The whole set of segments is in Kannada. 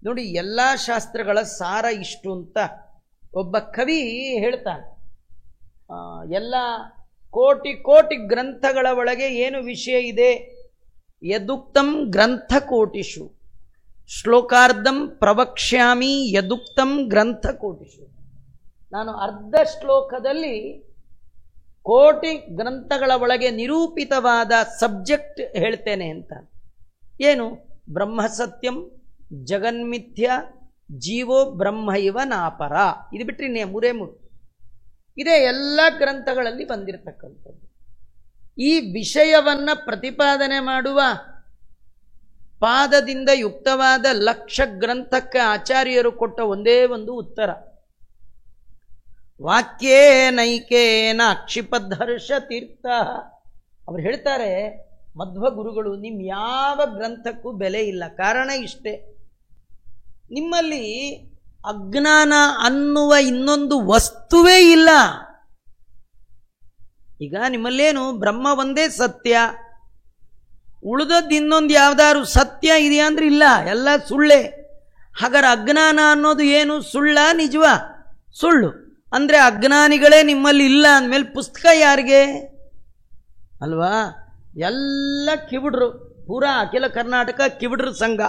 ನೋಡಿ, ಎಲ್ಲ ಶಾಸ್ತ್ರಗಳ ಸಾರ ಇಷ್ಟು ಅಂತ ಒಬ್ಬ ಕವಿ ಹೇಳ್ತಾನೆ. ಎಲ್ಲ ಕೋಟಿ ಕೋಟಿ ಗ್ರಂಥಗಳ ಒಳಗೆ ಏನು ವಿಷಯ ಇದೆ? ಯದುಕ್ತಂ ಗ್ರಂಥ ಕೋಟಿಷು ಶ್ಲೋಕಾರ್ಧಂ ಪ್ರವಕ್ಷ್ಯಾಮಿ ಯದುಕ್ತಂ ಗ್ರಂಥ ಕೋಟಿಷು. ನಾನು ಅರ್ಧ ಶ್ಲೋಕದಲ್ಲಿ ಕೋಟಿ ಗ್ರಂಥಗಳ ಒಳಗೆ ನಿರೂಪಿತವಾದ ಸಬ್ಜೆಕ್ಟ್ ಹೇಳ್ತೇನೆ ಅಂತ. ಏನು? ಬ್ರಹ್ಮ ಸತ್ಯಂ, ಜಗನ್ಮಿಥ್ಯ, ಜೀವೋ ಬ್ರಹ್ಮ ಇವ ನಾಪರ. ಇದು ಬಿಟ್ಟರೆ ಮೂರೇ ಮೂರು. ಇದೇ ಎಲ್ಲ ಗ್ರಂಥಗಳಲ್ಲಿ ಬಂದಿರತಕ್ಕಂಥದ್ದು. ಈ ವಿಷಯವನ್ನ ಪ್ರತಿಪಾದನೆ ಮಾಡುವ ಪಾದದಿಂದ ಯುಕ್ತವಾದ ಲಕ್ಷ ಗ್ರಂಥಕ್ಕೆ ಆಚಾರ್ಯರು ಕೊಟ್ಟ ಒಂದೇ ಒಂದು ಉತ್ತರ, ವಾಕ್ಯೇ ನೈಕೇನ ಅಕ್ಷಿಪದ್ಹರ್ಷ ತೀರ್ಥ. ಅವ್ರು ಹೇಳ್ತಾರೆ, ಮಧ್ವ ಗುರುಗಳು, ನಿಮ್ಮ ಯಾವ ಗ್ರಂಥಕ್ಕೂ ಬೆಲೆ ಇಲ್ಲ. ಕಾರಣ ಇಷ್ಟೇ, ನಿಮ್ಮಲ್ಲಿ ಅಜ್ಞಾನ ಅನ್ನುವ ಇನ್ನೊಂದು ವಸ್ತುವೇ ಇಲ್ಲ. ಈಗ ನಿಮ್ಮಲ್ಲೇನು ಬ್ರಹ್ಮ ಒಂದೇ ಸತ್ಯ, ಉಳಿದದ್ದು ಇನ್ನೊಂದು ಯಾವ್ದಾದ್ರು ಸತ್ಯ ಇದೆಯಾ ಅಂದ್ರೆ ಇಲ್ಲ, ಎಲ್ಲ ಸುಳ್ಳೇ. ಹಾಗಾದ್ರೆ ಅಜ್ಞಾನ ಅನ್ನೋದು ಏನು? ಸುಳ್ಳ ನಿಜವಾ? ಸುಳ್ಳು. ಅಂದರೆ ಅಜ್ಞಾನಿಗಳೇ ನಿಮ್ಮಲ್ಲಿ ಇಲ್ಲ ಅಂದಮೇಲೆ ಪುಸ್ತಕ ಯಾರಿಗೆ? ಅಲ್ವಾ? ಎಲ್ಲ ಕಿವಿಡ್ರು, ಪೂರಾ ಅಖಿಲ ಕರ್ನಾಟಕ ಕಿವಿಡ್ರು ಸಂಘ,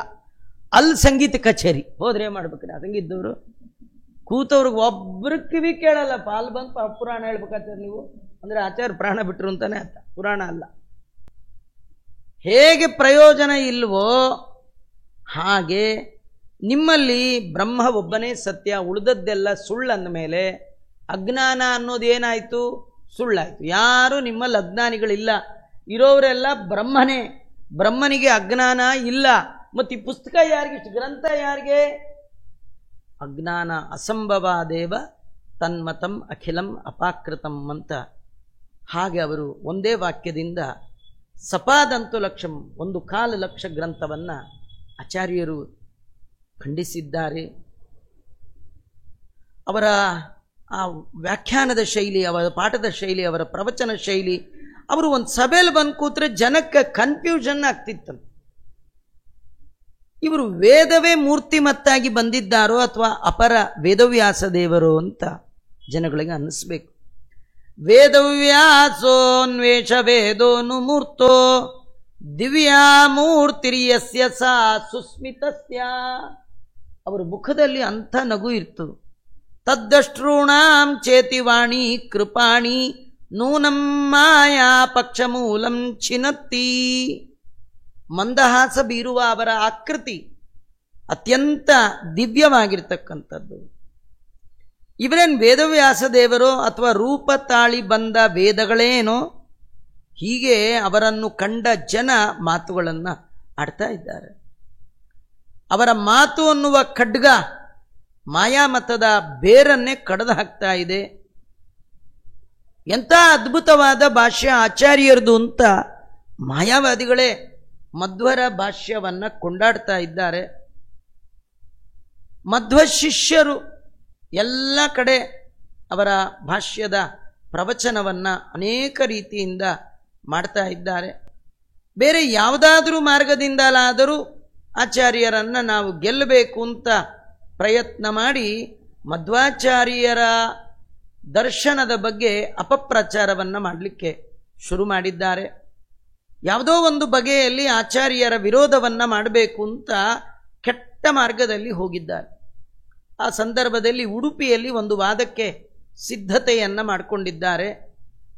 ಅಲ್ಲಿ ಸಂಗೀತ ಕಚೇರಿ ಹೋದ್ರೆ ಮಾಡ್ಬೇಕ್ರಿ. ಆ ಸಂಗೀತದವರು ಕೂತವ್ರಿಗೆ ಒಬ್ರು ಕಿವಿ ಕೇಳಲ್ಲ. ಪಾಲ್ ಬಂದು ಪುರಾಣ ಹೇಳ್ಬೇಕಾಗ್ತದೆ ನೀವು ಅಂದರೆ ಆಚಾರ್ಯ ಪ್ರಾಣ ಬಿಟ್ರು ಅಂತಾನೆ ಅರ್ಥ, ಪುರಾಣ ಅಲ್ಲ. ಹೇಗೆ ಪ್ರಯೋಜನ ಇಲ್ವೋ ಹಾಗೆ ನಿಮ್ಮಲ್ಲಿ ಬ್ರಹ್ಮ ಒಬ್ಬನೇ ಸತ್ಯ, ಉಳಿದದ್ದೆಲ್ಲ ಸುಳ್ಳು ಅಂದ ಮೇಲೆ ಅಜ್ಞಾನ ಅನ್ನೋದು ಏನಾಯಿತು? ಸುಳ್ಳಾಯಿತು. ಯಾರು ನಿಮ್ಮಲ್ಲಿ ಅಜ್ಞಾನಿಗಳಿಲ್ಲ, ಇರೋರೆಲ್ಲ ಬ್ರಹ್ಮನೇ. ಬ್ರಹ್ಮನಿಗೆ ಅಜ್ಞಾನ ಇಲ್ಲ. ಮತ್ತು ಈ ಪುಸ್ತಕ ಯಾರಿಗೆ? ಇಷ್ಟು ಗ್ರಂಥ ಯಾರಿಗೆ? ಅಜ್ಞಾನ ಅಸಂಭವಾದೇವ ತನ್ಮತಂ ಅಖಿಲಂ ಅಪಾಕೃತಂ ಅಂತ. ಹಾಗೆ ಅವರು ಒಂದೇ ವಾಕ್ಯದಿಂದ ಸಪಾದಂತು ಲಕ್ಷಂ, 1.25 ಲಕ್ಷ ಗ್ರಂಥವನ್ನು ಆಚಾರ್ಯರು ಖಂಡಿಸಿದ್ದಾರೆ. ಅವರ ಆ ವ್ಯಾಖ್ಯಾನದ ಶೈಲಿ, ಅವರ ಪಾಠದ ಶೈಲಿ, ಅವರ ಪ್ರವಚನ ಶೈಲಿ, ಅವರು ಒಂದು ಸಭೆಯಲ್ಲಿ ಬಂದು ಕೂತ್ರೆ ಜನಕ್ಕೆ ಕನ್ಫ್ಯೂಷನ್ ಆಗ್ತಿತ್ತಂತೆ. ಇವರು ವೇದವೇ ಮೂರ್ತಿಮತ್ತಾಗಿ ಬಂದಿದ್ದಾರೋ ಅಥವಾ ಅಪರ ವೇದವ್ಯಾಸ ದೇವರು ಅಂತ ಜನಗಳಿಗೆ ಅನ್ನಿಸ್ಬೇಕು. ವೇದವ್ಯಾಸೋನ್ವೇಷ ವೇದೋನು ಮೂರ್ತೋ ದಿವ್ಯಾಮೂರ್ತಿರ್ಯಸ್ಯ ಸಾ ಸುಸ್ಮಿತಸ್ಯ. ಅವರ ಮುಖದಲ್ಲಿ ಅಂಥ ನಗು ಇರ್ತು. ತದ್ದಷ್ಟೃಣಾಂ ಚೇತಿವಾಣಿ ಕೃಪಾಣಿ ನೂನಂ ಮಾಯಾ ಪಕ್ಷಮೂಲಂ ಚಿನತ್ತಿ. ಮಂದಹಾಸ ಬೀರುವ ಅವರ ಆಕೃತಿ ಅತ್ಯಂತ ದಿವ್ಯವಾಗಿರ್ತಕ್ಕಂಥದ್ದು. ಇವರೇನು ವೇದವ್ಯಾಸ ದೇವರೋ ಅಥವಾ ರೂಪ ತಾಳಿ ಬಂದ ವೇದಗಳೇನೋ, ಹೀಗೆ ಅವರನ್ನು ಕಂಡ ಜನ ಮಾತುಗಳನ್ನು ಆಡ್ತಾ ಇದ್ದಾರೆ. ಅವರ ಮಾತು ಅನ್ನುವ ಖಡ್ಗ ಮಾಯಾಮತದ ಬೇರನ್ನೇ ಕಡಿದು ಹಾಕ್ತಾ ಇದೆ. ಎಂಥ ಅದ್ಭುತವಾದ ಭಾಷ್ಯ ಆಚಾರ್ಯರದು ಅಂತ ಮಾಯಾವಾದಿಗಳೇ ಮಧ್ವರ ಭಾಷ್ಯವನ್ನು ಕೊಂಡಾಡ್ತಾ ಇದ್ದಾರೆ. ಮಧ್ವ ಶಿಷ್ಯರು ಎಲ್ಲ ಕಡೆ ಅವರ ಭಾಷ್ಯದ ಪ್ರವಚನವನ್ನು ಅನೇಕ ರೀತಿಯಿಂದ ಮಾಡ್ತಾ ಇದ್ದಾರೆ. ಬೇರೆ ಯಾವುದಾದ್ರೂ ಮಾರ್ಗದಿಂದಲಾದರೂ ಆಚಾರ್ಯರನ್ನು ನಾವು ಗೆಲ್ಲಬೇಕು ಅಂತ ಪ್ರಯತ್ನ ಮಾಡಿ ಮಧ್ವಾಚಾರ್ಯರ ದರ್ಶನದ ಬಗ್ಗೆ ಅಪಪ್ರಚಾರವನ್ನು ಮಾಡಲಿಕ್ಕೆ ಶುರು ಮಾಡಿದ್ದಾರೆ. ಯಾವುದೋ ಒಂದು ಬಗೆಯಲ್ಲಿ ಆಚಾರ್ಯರ ವಿರೋಧವನ್ನು ಮಾಡಬೇಕು ಅಂತ ಕೆಟ್ಟ ಮಾರ್ಗದಲ್ಲಿ ಹೋಗಿದ್ದಾರೆ. ಆ ಸಂದರ್ಭದಲ್ಲಿ ಉಡುಪಿಯಲ್ಲಿ ಒಂದು ವಾದಕ್ಕೆ ಸಿದ್ಧತೆಯನ್ನು ಮಾಡಿಕೊಂಡಿದ್ದಾರೆ.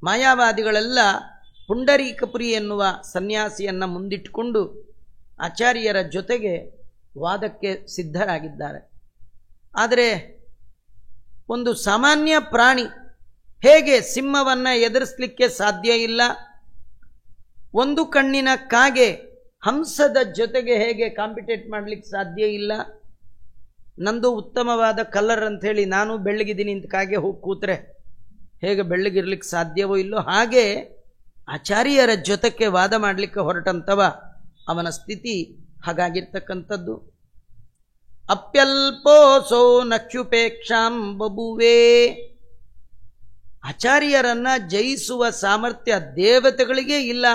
ಮಾಯಾವಾದಿಗಳೆಲ್ಲ ಪುಂಡರೀಕಪುರಿ ಎನ್ನುವ ಸನ್ಯಾಸಿಯನ್ನು ಮುಂದಿಟ್ಟುಕೊಂಡು ಆಚಾರ್ಯರ ಜೊತೆಗೆ ವಾದಕ್ಕೆ ಸಿದ್ಧರಾಗಿದ್ದಾರೆ. ಆದರೆ ಒಂದು ಸಾಮಾನ್ಯ ಪ್ರಾಣಿ ಹೇಗೆ ಸಿಂಹವನ್ನು ಎದುರಿಸಲಿಕ್ಕೆ ಸಾಧ್ಯ ಇಲ್ಲ, ಒಂದು ಕಣ್ಣಿನ ಕಾಗೆ ಹಂಸದ ಜೊತೆಗೆ ಹೇಗೆ ಕಾಂಪಿಟೇಟ್ ಮಾಡಲಿಕ್ಕೆ ಸಾಧ್ಯ ಇಲ್ಲ, ನಂದು ಉತ್ತಮವಾದ ಕಲರ್ ಅಂಥೇಳಿ ನಾನು ಬೆಳ್ಳಗಿದ್ದೀನಿ ಅಂತ ಕಾಗೆ ಹೋಗಿ ಕೂತ್ರೆ ಹೇಗೆ ಬೆಳ್ಳಗಿರ್ಲಿಕ್ಕೆ ಸಾಧ್ಯವೋ ಇಲ್ಲೋ, ಹಾಗೆ ಆಚಾರ್ಯರ ಜೊತೆಗೆ ವಾದ ಮಾಡಲಿಕ್ಕೆ ಹೊರಟಂಥವ ಅವನ ಸ್ಥಿತಿ ಹಾಗಾಗಿರ್ತಕ್ಕಂಥದ್ದು. ಅಪ್ಯಲ್ಪೋಸೋ ನಕ್ಷುಪೇಕ್ಷಾಂ ಬಬುವೇ. ಆಚಾರ್ಯರನ್ನು ಜಯಿಸುವ ಸಾಮರ್ಥ್ಯ ದೇವತೆಗಳಿಗೆ ಇಲ್ಲ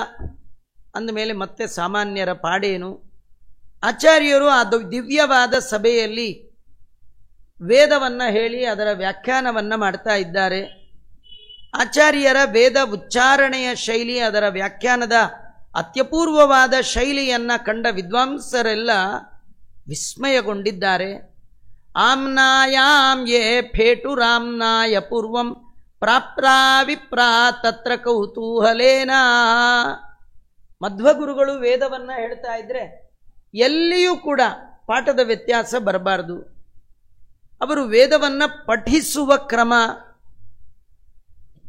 ಅಂದಮೇಲೆ ಮತ್ತೆ ಸಾಮಾನ್ಯರ ಪಾಡೇನು? ಆಚಾರ್ಯರು ಆ ದಿವ್ಯವಾದ ಸಭೆಯಲ್ಲಿ ವೇದವನ್ನು ಹೇಳಿ ಅದರ ವ್ಯಾಖ್ಯಾನವನ್ನು ಮಾಡ್ತಾ ಇದ್ದಾರೆ. ಆಚಾರ್ಯರ ವೇದ ಉಚ್ಚಾರಣೆಯ ಶೈಲಿ, ಅದರ ವ್ಯಾಖ್ಯಾನದ ಅತ್ಯಪೂರ್ವವಾದ ಶೈಲಿಯನ್ನು ಕಂಡ ವಿದ್ವಾಂಸರೆಲ್ಲ ವಿಸ್ಮಯಗೊಂಡಿದ್ದಾರೆ. ಆಮ್ನಾಯಾಂ ಯೇ ಫೇಟುರಾಮ್ನಾಯ ಪೂರ್ವಂ ಪ್ರಾಪ್ರಾ ವಿಪ್ರಾ ತತ್ರ ಕೌತೂಹಲೇನ. ಮಧ್ವಗುರುಗಳು ವೇದವನ್ನು ಹೇಳ್ತಾ ಇದ್ರೆ ಎಲ್ಲಿಯೂ ಕೂಡ ಪಾಠದ ವ್ಯತ್ಯಾಸ ಬರಬಾರದು. ಅವರು ವೇದವನ್ನು ಪಠಿಸುವ ಕ್ರಮ,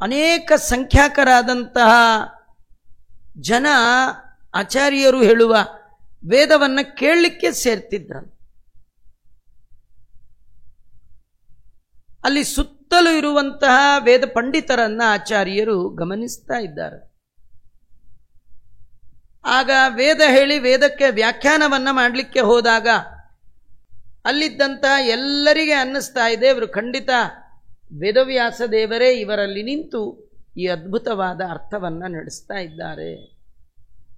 ಅನೇಕ ಸಂಖ್ಯಾಕರಾದಂತಹ ಜನ ಆಚಾರ್ಯರು ಹೇಳುವ ವೇದವನ್ನು ಕೇಳಲಿಕ್ಕೆ ಸೇರ್ತಿದ್ರು. ಅಲ್ಲಿ ಸುತ್ತಲೂ ಇರುವಂತಹ ವೇದ ಪಂಡಿತರನ್ನ ಆಚಾರ್ಯರು ಗಮನಿಸ್ತಾ ಇದ್ದಾರೆ. ಆಗ ವೇದ ಹೇಳಿ ವೇದಕ್ಕೆ ವ್ಯಾಖ್ಯಾನವನ್ನು ಮಾಡಲಿಕ್ಕೆ ಹೋದಾಗ ಅಲ್ಲಿದ್ದಂಥ ಎಲ್ಲರಿಗೆ ಅನ್ನಿಸ್ತಾ ಇದೆ, ಇವರು ಖಂಡಿತ ವೇದವ್ಯಾಸ ದೇವರೇ ಇವರಲ್ಲಿ ನಿಂತು ಈ ಅದ್ಭುತವಾದ ಅರ್ಥವನ್ನು ನಡೆಸ್ತಾ ಇದ್ದಾರೆ.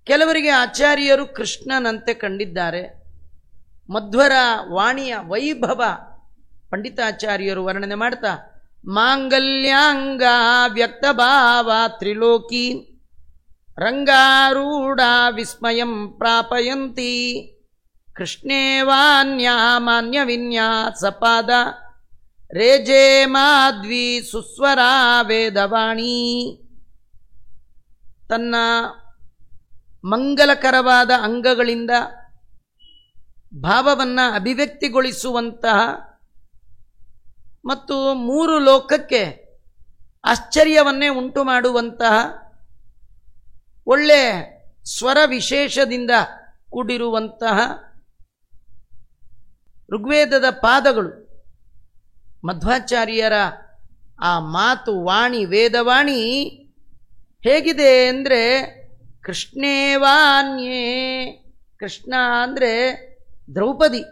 ಕೆಲವರಿಗೆ ಆಚಾರ್ಯರು ಕೃಷ್ಣನಂತೆ ಕಂಡಿದ್ದಾರೆ. ಮಧ್ವರ ವಾಣಿಯ ವೈಭವ ಪಂಡಿತಾಚಾರ್ಯರು ವರ್ಣನೆ ಮಾಡ್ತಾ, ಮಾಂಗಲ್ಯಾಂಗ ವ್ಯಕ್ತಭಾವ ತ್ರಿಲೋಕಿ ರಂಗಾರೂಢ ವಿಸ್ಮಯಂ ಪ್ರಾಪಯಂತಿ ಕೃಷ್ಣೇವಾನ್ಯ ಮಾನ್ಯ ವಿನ್ಯಾಸಪಾದ ರೇಜೆ ಮಾಧ್ವಿ ಸುಸ್ವರ ವೇದವಾಣಿ. ತನ್ನ ಮಂಗಲಕರವಾದ ಅಂಗಗಳಿಂದ ಭಾವವನ್ನು ಅಭಿವ್ಯಕ್ತಿಗೊಳಿಸುವಂತಹ ಮತ್ತು ಮೂರು ಲೋಕಕ್ಕೆ ಆಶ್ಚರ್ಯವನ್ನೇ ಉಂಟು ಮಾಡುವಂತಹ ಒಳ್ಳೆ ಸ್ವರ ವಿಶೇಷದಿಂದ ಕೂಡಿರುವಂತಹ ಋಗ್ವೇದದ ಪಾದಗಳು. ಮಧ್ವಾಚಾರ್ಯರ ಆ ಮಾತು, ವಾಣಿ, ವೇದವಾಣಿ ಹೇಗಿದೆ ಅಂದರೆ ಕೃಷ್ಣೇವಾನ್ಯೇ, ಕೃಷ್ಣ ಅಂದರೆ ದ್ರೌಪದಿ,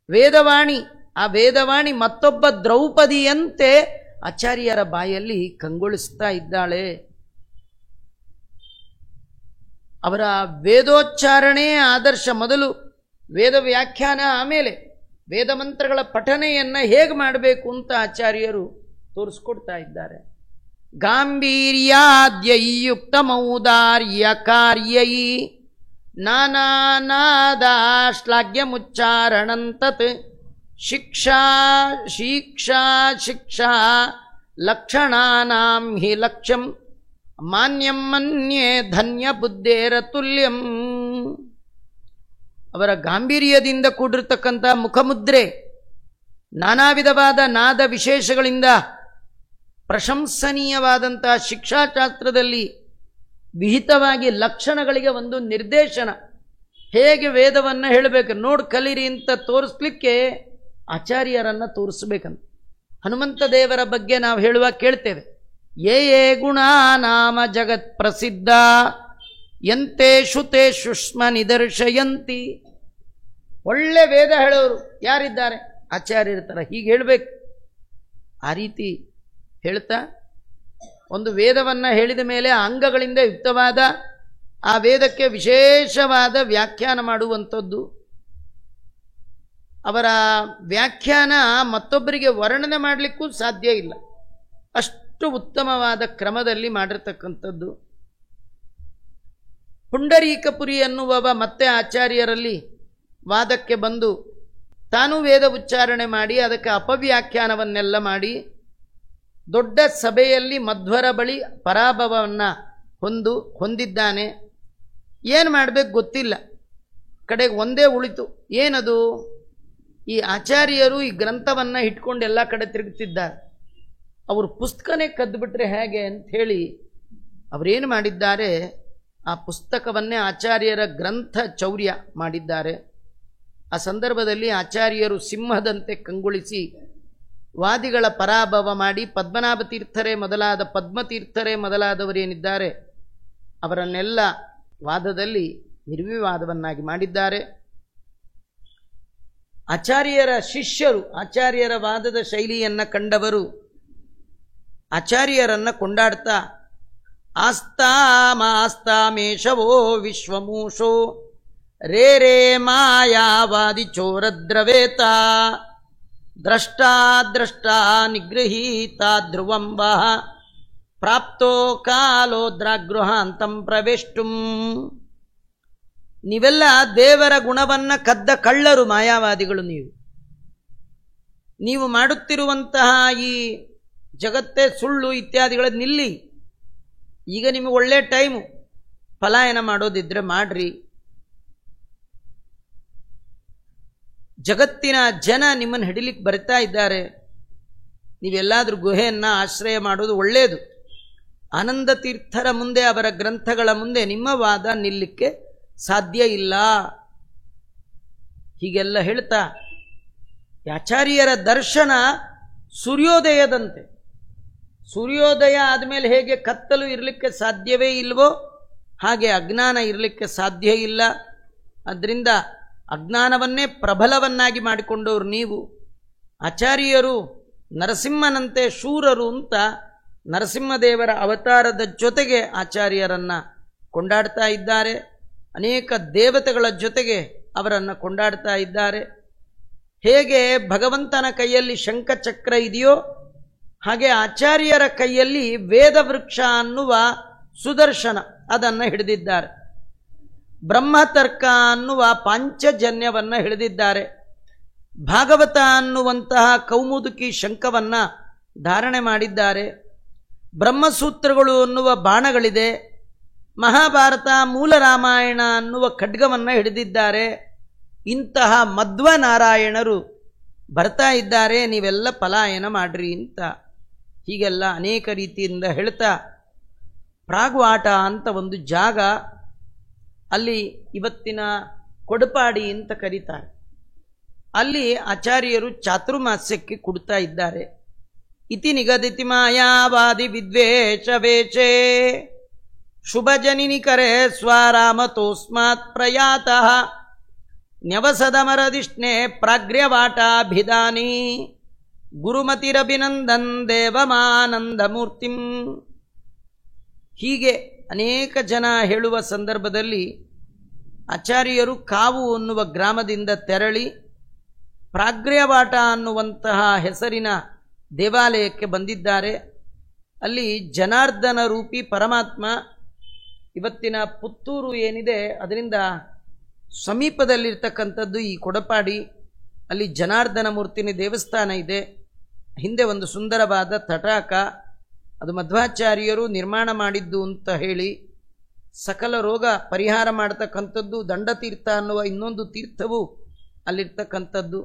ವೇದವಾಣಿ, ಆ ವೇದವಾಣಿ ಮತ್ತೊಬ್ಬ ದ್ರೌಪದಿಯಂತೆ ಆಚಾರ್ಯರ ಬಾಯಲ್ಲಿ ಕಂಗೊಳಿಸ್ತಾ ಇದ್ದಾಳೆ. ಅವರ ವೇದೋಚ್ಚಾರಣೆ ಆದರ್ಶ. ಮೊದಲು ವೇದ ವ್ಯಾಖ್ಯಾನ, ಆಮೇಲೆ ವೇದ ಮಂತ್ರಗಳ ಪಠನೆಯನ್ನು ಹೇಗೆ ಮಾಡಬೇಕು ಅಂತ ಆಚಾರ್ಯರು ತೋರಿಸ್ಕೊಡ್ತಾ ಇದ್ದಾರೆ. ಗಾಂಭೀರ್ಯಾದ್ಯಯುಕ್ತ ಮೌದಾರ್ಯ ಕಾರ್ಯೈ ನಾನಾನಾದ ಶ್ಲಾಘ್ಯಮುಚ್ಚಾರಣಂತತ್ ಶಿಕ್ಷಾ ಶಿಕ್ಷಾ ಶಿಕ್ಷಾ ಲಕ್ಷಣಾನಾಂ ಹಿ ಲಕ್ಷ್ಯಂ ಮಾನ್ಯಂ ಮನ್ಯೇ ಧನ್ಯ ಬುದ್ಧೇರ ತುಲ್ಯಂ. ಅವರ ಗಾಂಭೀರ್ಯದಿಂದ ಕೂಡಿರ್ತಕ್ಕಂಥ ಮುಖಮುದ್ರೆ, ನಾನಾ ವಿಧವಾದ ನಾದ ವಿಶೇಷಗಳಿಂದ ಪ್ರಶಂಸನೀಯವಾದಂತಹ ಶಿಕ್ಷಾಶಾಸ್ತ್ರದಲ್ಲಿ ವಿಹಿತವಾಗಿ ಲಕ್ಷಣಗಳಿಗೆ ಒಂದು ನಿರ್ದೇಶನ, ಹೇಗೆ ವೇದವನ್ನು ಹೇಳಬೇಕು ನೋಡಿ ಕಲೀರಿ ಅಂತ ತೋರಿಸ್ಲಿಕ್ಕೆ ಆಚಾರ್ಯರನ್ನು ತೋರಿಸ್ಬೇಕಂತ. ಹನುಮಂತ ದೇವರ ಬಗ್ಗೆ ನಾವು ಹೇಳುವಾಗ ಕೇಳ್ತೇವೆ, ಯೇ ಯೇ ಗುಣ ನಾಮ ಜಗತ್ ಪ್ರಸಿದ್ಧ ಯಂತೆ ಶುತೆ ಶುಷ್ಮ ನಿದರ್ಶಯಂತಿ. ಒಳ್ಳೆ ವೇದ ಹೇಳೋರು ಯಾರಿದ್ದಾರೆ? ಆಚಾರ್ಯರ ಹೀಗೆ ಹೇಳಬೇಕು. ಆ ರೀತಿ ಹೇಳ್ತಾ ಒಂದು ವೇದವನ್ನು ಹೇಳಿದ ಮೇಲೆ ಅಂಗಗಳಿಂದ ಯುಕ್ತವಾದ ಆ ವೇದಕ್ಕೆ ವಿಶೇಷವಾದ ವ್ಯಾಖ್ಯಾನ ಮಾಡುವಂಥದ್ದು. ಅವರ ವ್ಯಾಖ್ಯಾನ ಮತ್ತೊಬ್ಬರಿಗೆ ವರ್ಣನೆ ಮಾಡಲಿಕ್ಕೂ ಸಾಧ್ಯ ಇಲ್ಲ, ಅಷ್ಟು ಉತ್ತಮವಾದ ಕ್ರಮದಲ್ಲಿ ಮಾಡಿರ್ತಕ್ಕಂಥದ್ದು. ಪುಂಡರೀಕಪುರಿ ಎನ್ನುವವ ಮತ್ತೆ ಆಚಾರ್ಯರಲ್ಲಿ ವಾದಕ್ಕೆ ಬಂದು ತಾನು ವೇದ ಉಚ್ಚಾರಣೆ ಮಾಡಿ ಅದಕ್ಕೆ ಅಪವ್ಯಾಖ್ಯಾನವನ್ನೆಲ್ಲ ಮಾಡಿ ದೊಡ್ಡ ಸಭೆಯಲ್ಲಿ ಮಧ್ವರ ಬಳಿ ಪರಾಭವವನ್ನು ಹೊಂದಿದ್ದಾನೆ. ಏನು ಮಾಡಬೇಕು ಗೊತ್ತಿಲ್ಲ. ಕಡೆಗೆ ಒಂದೇ ಉಳಿತು. ಏನದು? ಈ ಆಚಾರ್ಯರು ಈ ಗ್ರಂಥವನ್ನು ಇಟ್ಕೊಂಡು ಎಲ್ಲ ಕಡೆ ತಿರುಗುತ್ತಿದ್ದಾರೆ, ಅವರು ಪುಸ್ತಕನೇ ಕದ್ದುಬಿಟ್ರೆ ಹೇಗೆ ಅಂಥೇಳಿ ಅವರೇನು ಮಾಡಿದ್ದಾರೆ, ಆ ಪುಸ್ತಕವನ್ನೇ ಆಚಾರ್ಯರ ಗ್ರಂಥ ಚೌರ್ಯ ಮಾಡಿದ್ದಾರೆ. ಆ ಸಂದರ್ಭದಲ್ಲಿ ಆಚಾರ್ಯರು ಸಿಂಹದಂತೆ ಕಂಗೊಳಿಸಿ ವಾದಿಗಳ ಪರಾಭವ ಮಾಡಿ ಪದ್ಮನಾಭ ತೀರ್ಥರೇ ಮೊದಲಾದ ಪದ್ಮತೀರ್ಥರೇ ಮೊದಲಾದವರೇನಿದ್ದಾರೆ ಅವರನ್ನೆಲ್ಲ ವಾದದಲ್ಲಿ ನಿರ್ವಿವಾದವನ್ನಾಗಿ ಮಾಡಿದ್ದಾರೆ. ಆಚಾರ್ಯರ ಶಿಷ್ಯರು ಆಚಾರ್ಯರ ವಾದದ ಶೈಲಿಯನ್ನು ಕಂಡವರು ಆಚಾರ್ಯರನ್ನು ಕೊಂಡಾಡ್ತಾ ಆಸ್ತಾಮಾಸ್ತಾಮೇಶವೋ ವಿಶ್ವಮೂಷೋ ರೇ ರೇ ಮಾಯಾವಾದಿ ಚೋರದ್ರವೇತ ದ್ರಷ್ಟಾ ದ್ರಷ್ಟಾ ನಿಗೃಹೀತ ಧ್ರುವಂಬ ಪ್ರಾಪ್ತೋ ಕಾಲೋದ್ರಾಗೃಹಾಂತಂ ಪ್ರವೇಷ್ಟುಂ. ನೀವೆಲ್ಲ ದೇವರ ಗುಣವನ್ನು ಕದ್ದ ಕಳ್ಳರು, ಮಾಯಾವಾದಿಗಳು. ನೀವು ಮಾಡುತ್ತಿರುವಂತಹ ಈ ಜಗತ್ತೇ ಸುಳ್ಳು ಇತ್ಯಾದಿಗಳ ನಿಲ್ಲಿ. ಈಗ ನಿಮಗೆ ಒಳ್ಳೆ ಟೈಮು, ಪಲಾಯನ ಮಾಡೋದಿದ್ರೆ ಮಾಡ್ರಿ. ಜಗತ್ತಿನ ಜನ ನಿಮ್ಮನ್ನು ಹಿಡಿಲಿಕ್ಕೆ ಬರ್ತಾ ಇದ್ದಾರೆ. ನೀವೆಲ್ಲಾದರೂ ಗುಹೆಯನ್ನು ಆಶ್ರಯ ಮಾಡೋದು ಒಳ್ಳೆಯದು. ಆನಂದ ತೀರ್ಥರ ಮುಂದೆ, ಅವರ ಗ್ರಂಥಗಳ ಮುಂದೆ ನಿಮ್ಮ ವಾದ ನಿಲ್ಲಕ್ಕೆ ಸಾಧ್ಯ ಇಲ್ಲ. ಹೀಗೆಲ್ಲ ಹೇಳ್ತಾ, ಆಚಾರ್ಯರ ದರ್ಶನ ಸೂರ್ಯೋದಯದಂತೆ. ಸೂರ್ಯೋದಯ ಆದಮೇಲೆ ಹೇಗೆ ಕತ್ತಲು ಇರಲಿಕ್ಕೆ ಸಾಧ್ಯವೇ ಇಲ್ವೋ ಹಾಗೆ ಅಜ್ಞಾನ ಇರಲಿಕ್ಕೆ ಸಾಧ್ಯ ಇಲ್ಲ. ಅದರಿಂದ ಅಜ್ಞಾನವನ್ನೇ ಪ್ರಬಲವನ್ನಾಗಿ ಮಾಡಿಕೊಂಡವರು ನೀವು. ಆಚಾರ್ಯರು ನರಸಿಂಹನಂತೆ ಶೂರರು ಅಂತ ನರಸಿಂಹದೇವರ ಅವತಾರದ ಜೊತೆಗೆ ಆಚಾರ್ಯರನ್ನು ಕೊಂಡಾಡ್ತಾ ಇದ್ದಾರೆ. ಅನೇಕ ದೇವತೆಗಳ ಜೊತೆಗೆ ಅವರನ್ನು ಕೊಂಡಾಡ್ತಾ ಇದ್ದಾರೆ. ಹೇಗೆ ಭಗವಂತನ ಕೈಯಲ್ಲಿ ಶಂಖಚಕ್ರ ಇದೆಯೋ ಹಾಗೆ ಆಚಾರ್ಯರ ಕೈಯಲ್ಲಿ ವೇದವೃಕ್ಷ ಅನ್ನುವ ಸುದರ್ಶನ ಅದನ್ನು ಹಿಡಿದಿದ್ದಾರೆ. ಬ್ರಹ್ಮತರ್ಕ ಅನ್ನುವ ಪಾಂಚಜನ್ಯವನ್ನು ಹಿಡಿದಿದ್ದಾರೆ. ಭಾಗವತ ಅನ್ನುವಂತಹ ಕೌಮುದುಕಿ ಶಂಖವನ್ನು ಧಾರಣೆ ಮಾಡಿದ್ದಾರೆ. ಬ್ರಹ್ಮಸೂತ್ರಗಳು ಅನ್ನುವ ಬಾಣಗಳಿದೆ. ಮಹಾಭಾರತ, ಮೂಲ ರಾಮಾಯಣ ಅನ್ನುವ ಖಡ್ಗವನ್ನು ಹಿಡಿದಿದ್ದಾರೆ. ಇಂತಹ ಮಧ್ವನಾರಾಯಣರು ಬರ್ತಾ ಇದ್ದಾರೆ, ನೀವೆಲ್ಲ ಪಲಾಯನ ಮಾಡ್ರಿ ಅಂತ. ಹೀಗೆಲ್ಲ ಅನೇಕ ರೀತಿಯಿಂದ ಹೇಳ್ತಾ, ಪ್ರಾಗ್ವಾಟ ಅಂತ ಒಂದು ಜಾಗ, ಅಲ್ಲಿ ಇವತ್ತಿನ ಕೊಡಪಾಡಿ ಅಂತ ಕರೀತಾರೆ. ಅಲ್ಲಿ ಆಚಾರ್ಯರು ಚಾತುರ್ಮಾಸ್ಯಕ್ಕೆ ಕೊಡ್ತಾ ಇದ್ದಾರೆ. ಇತಿ ನಿಗದಿತಿ ಮಾಯಾವಾದಿ ವಿದ್ವೇಷ ವೇಷೇ ಶುಭಜನಿನಿ ಕರೆ ಸ್ವರಾಮತೋಸ್ಮಾತ್ ಪ್ರಯಾತಃ ನ್ಯವಸದಮರದಿಷ್ಣೆ ಪ್ರಾಗ್ರ್ಯವಾಟಾಭಿಧಾನಿ ಗುರುಮತಿರಭಿನಂದನ್ ದೇವಮಾನಂದಮೂರ್ತಿಂ. ಹೀಗೆ ಅನೇಕ ಜನ ಹೇಳುವ ಸಂದರ್ಭದಲ್ಲಿ ಆಚಾರ್ಯರು ಕಾವು ಅನ್ನುವ ಗ್ರಾಮದಿಂದ ತೆರಳಿ ಪ್ರಾಗ್ರ್ಯವಾಟ ಅನ್ನುವಂತಹ ಹೆಸರಿನ ದೇವಾಲಯಕ್ಕೆ ಬಂದಿದ್ದಾರೆ. ಅಲ್ಲಿ ಜನಾರ್ದನ ರೂಪಿ ಪರಮಾತ್ಮ, ಇವತ್ತಿನ ಪುತ್ತೂರು ಏನಿದೆ ಅದರಿಂದ ಸಮೀಪದಲ್ಲಿರ್ತಕ್ಕಂಥದ್ದು ಈ ಕೊಡಪಾಡಿ. ಅಲ್ಲಿ ಜನಾರ್ದನ ಮೂರ್ತಿನ ದೇವಸ್ಥಾನ ಇದೆ. ಹಿಂದೆ ಒಂದು ಸುಂದರವಾದ ತಟಾಕ, ಅದು ಮಧ್ವಾಚಾರ್ಯರು ನಿರ್ಮಾಣ ಮಾಡಿದ್ದು ಅಂತ ಹೇಳಿ ಸಕಲ ರೋಗ ಪರಿಹಾರ ಮಾಡತಕ್ಕಂಥದ್ದು. ದಂಡತೀರ್ಥ ಅನ್ನುವ ಇನ್ನೊಂದು ತೀರ್ಥವು ಅಲ್ಲಿರ್ತಕ್ಕಂಥದ್ದು.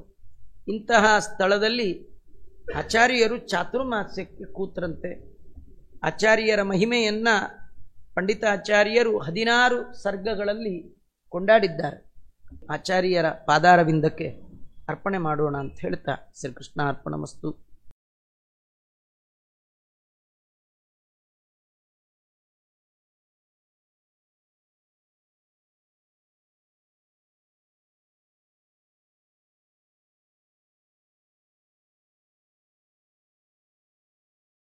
ಇಂತಹ ಸ್ಥಳದಲ್ಲಿ ಆಚಾರ್ಯರು ಚಾತುರ್ಮಾಸ್ಯಕ್ಕೆ ಕೂತ್ರಂತೆ. ಆಚಾರ್ಯರ ಮಹಿಮೆಯನ್ನು ಪಂಡಿತಾಚಾರ್ಯರು 16 ಸರ್ಗಗಳಲ್ಲಿ ಕೊಂಡಾಡಿದ್ದಾರೆ. ಆಚಾರ್ಯರ ಪಾದಾರವಿಂದಕ್ಕೆ ಅರ್ಪಣೆ ಮಾಡೋಣ ಅಂತ ಹೇಳ್ತಾ ಶ್ರೀಕೃಷ್ಣ ಅರ್ಪಣಮಸ್ತು.